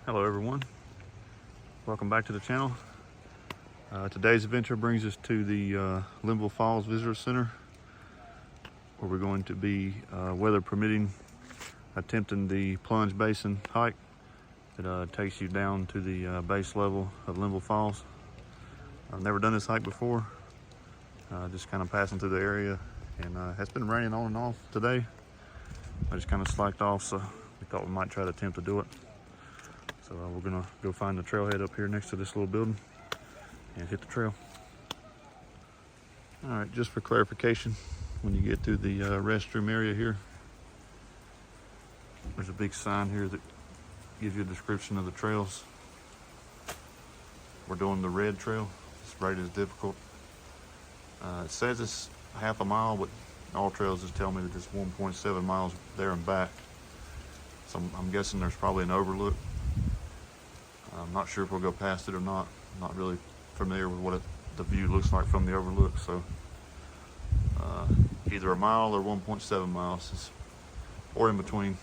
Hello everyone, welcome back to the channel. Today's adventure brings us to the Linville Falls Visitor Center, where we're going to be, weather permitting, attempting the Plunge Basin hike that takes you down to the base level of Linville Falls. I've never done this hike before, just kind of passing through the area, and it's been raining on and off today. I just kind of slacked off, so we thought we might try to attempt to do it. So we're gonna go find the trailhead up here next to this little building and hit the trail. All right, just for clarification, when you get to the restroom area here, there's a big sign here that gives you a description of the trails. We're doing the red trail. It's rated as difficult. It says it's half a mile, but all trails just tell me that it's 1.7 miles there and back. So I'm guessing there's probably an overlook. I'm not sure if we'll go past it or not. I'm not really familiar with what the view looks like from the overlook. So either a mile or 1.7 miles, or in between.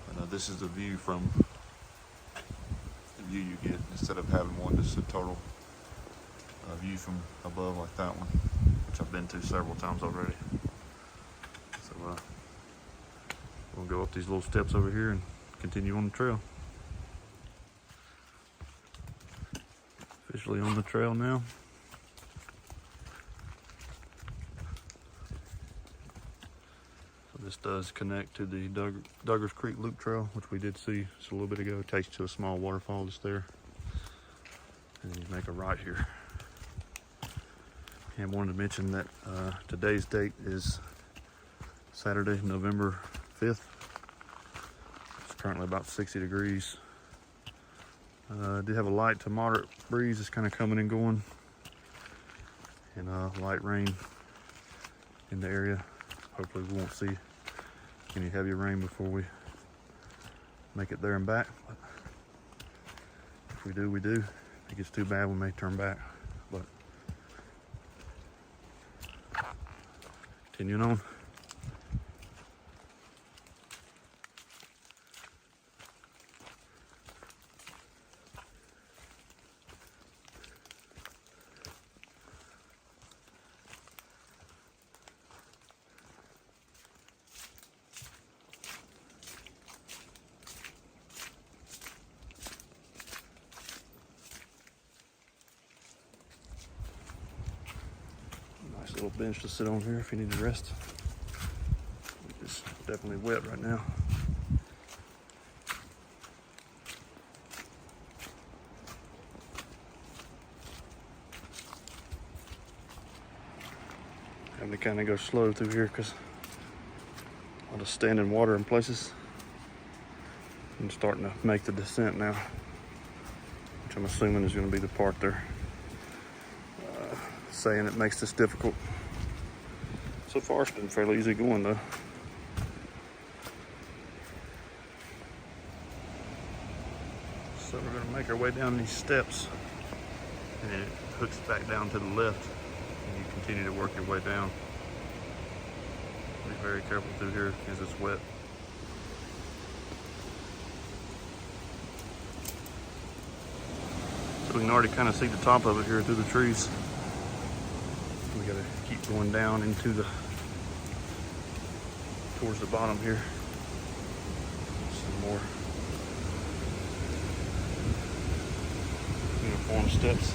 And, this is the view from the view you get, instead of having one just a total view from above like that one, which I've been to several times already. So we'll go up these little steps over here and continue on the trail. Officially on the trail now. So this does connect to the Duggars Creek Loop Trail, which we did see just a little bit ago. It takes you to a small waterfall just there. And then you make a right here. And wanted to mention that today's date is Saturday, November 5th. It's currently about 60 degrees. Did have a light to moderate breeze. It's kind of coming and going, and light rain in the area. Hopefully we won't see any heavy rain before we make it there and back, but if we do, we do. If it gets too bad, we may turn back, but continuing on. Little bench to sit on here if you need to rest. It's definitely wet right now. Having to kind of go slow through here because a lot of standing water in places. I'm starting to make the descent now, which I'm assuming is going to be the part they're saying it makes this difficult. So far it's been fairly easy going though. So we're going to make our way down these steps, and it hooks back down to the left, and you continue to work your way down. Be very careful through here because it's wet. So we can already kind of see the top of it here through the trees. We gotta keep going down into towards the bottom here. Some more uniform steps.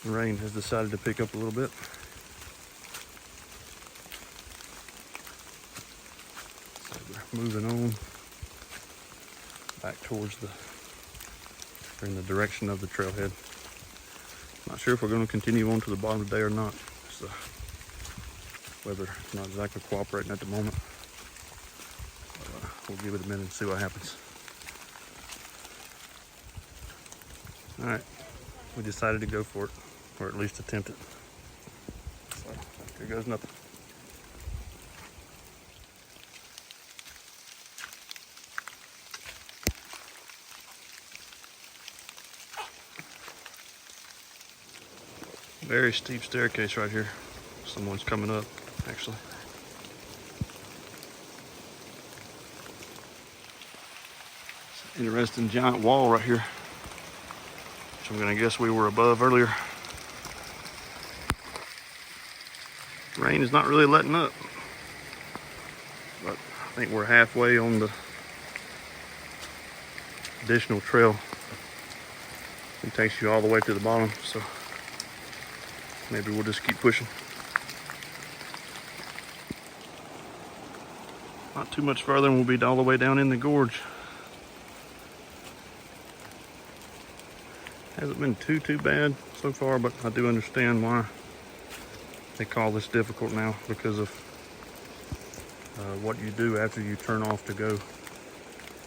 The rain has decided to pick up a little bit. So we're moving on back towards or in the direction of the trailhead. Not sure if we're going to continue on to the bottom of the day or not. So weather is not exactly cooperating at the moment. We'll give it a minute and see what happens. All right, we decided to go for it, or at least attempt it. So here goes nothing. Very steep staircase right here. Someone's coming up, actually. It's an interesting giant wall right here, which I'm gonna guess we were above earlier. Rain is not really letting up, but I think we're halfway on the additional trail. It takes you all the way to the bottom, so maybe we'll just keep pushing. Not too much further and we'll be all the way down in the gorge. Hasn't been too bad so far, but I do understand why they call this difficult now, because of what you do after you turn off to go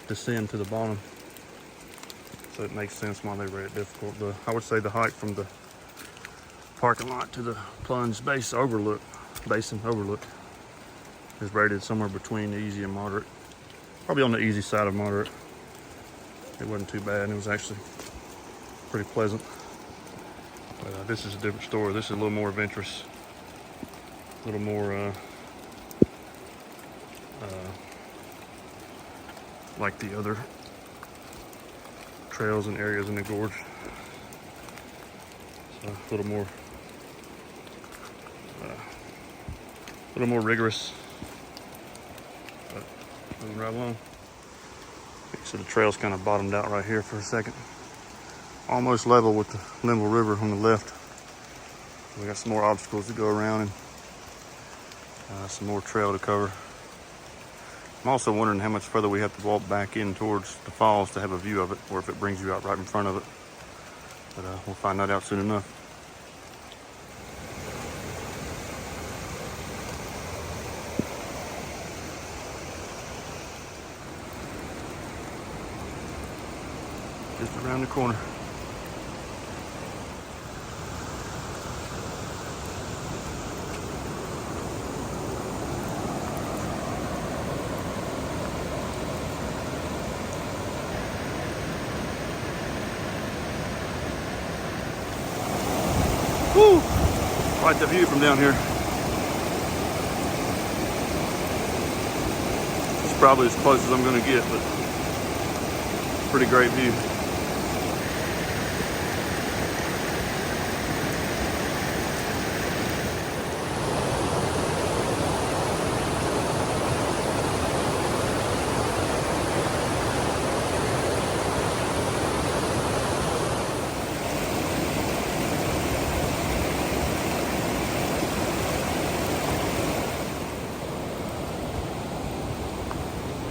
descend to the bottom. So it makes sense why they rate it difficult. I would say the hike from the parking lot to the Plunge Basin overlook is rated somewhere between easy and moderate. Probably on the easy side of moderate. It wasn't too bad, and it was actually pretty pleasant. But this is a different story. This is a little more adventurous, a little more like the other trails and areas in the gorge. So a little more rigorous, but moving right along. So the trail's kind of bottomed out right here for a second. Almost level with the Linville River on the left. We got some more obstacles to go around and some more trail to cover. I'm also wondering how much further we have to walk back in towards the falls to have a view of it, or if it brings you out right in front of it. But we'll find that out soon enough. Just around the corner. Woo! Quite the view from down here. It's probably as close as I'm going to get, but pretty great view.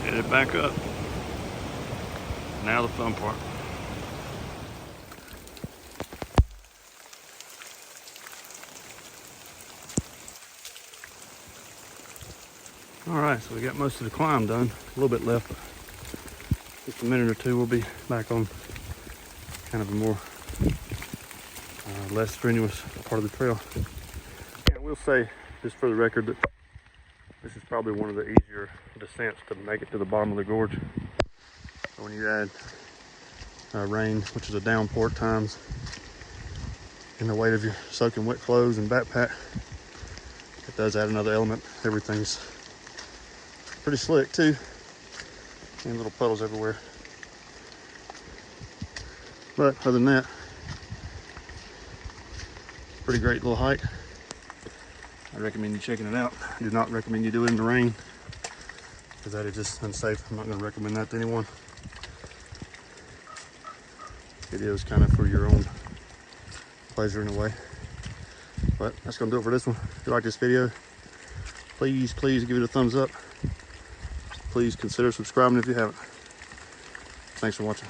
Headed back up. Now the fun part. All right, so we got most of the climb done. A little bit left, but just a minute or two we'll be back on kind of a more less strenuous part of the trail. And I will say, just for the record, that this is probably one of the easier descents to make it to the bottom of the gorge. So when you add rain, which is a downpour at times, and the weight of your soaking wet clothes and backpack, it does add another element. Everything's pretty slick too, and little puddles everywhere. But other than that, pretty great little hike. I recommend you checking it out. I do not recommend you do it in the rain, because that is just unsafe. I'm not going to recommend that to anyone. It is kind of for your own pleasure in a way. But that's gonna do it for this one. If you like this video, please give it a thumbs up. Please consider subscribing if you haven't. Thanks for watching.